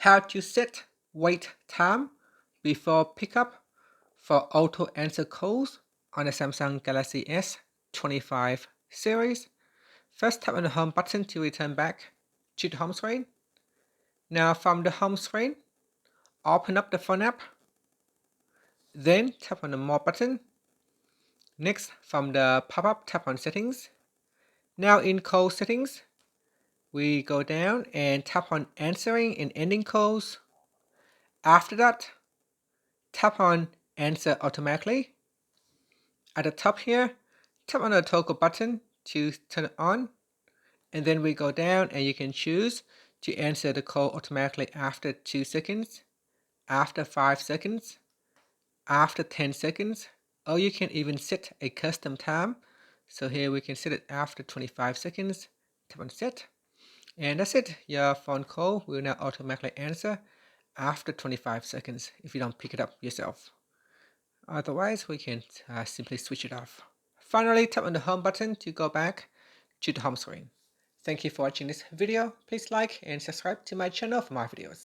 how to set wait time before pickup for auto answer calls on the Samsung Galaxy S25 series. First, tap on the home button to return back to the home screen. Now from the home screen, open up the phone app. Then tap on the more button. Next, from the pop-up, tap on settings. Now in call settings, we go down and tap on answering and ending calls. After that, tap on answer automatically. At the top here, tap on the toggle button to turn it on. And then we go down and you can choose to answer the call automatically after 2 seconds, after 5 seconds, after 10 seconds, or you can even set a custom time. So here we can set it after 25 seconds. Tap on set. And that's it. Your phone call will now automatically answer after 25 seconds if you don't pick it up yourself. Otherwise, we can simply switch it off. Finally, tap on the home button to go back to the home screen. Thank you for watching this video. Please like and subscribe to my channel for more videos.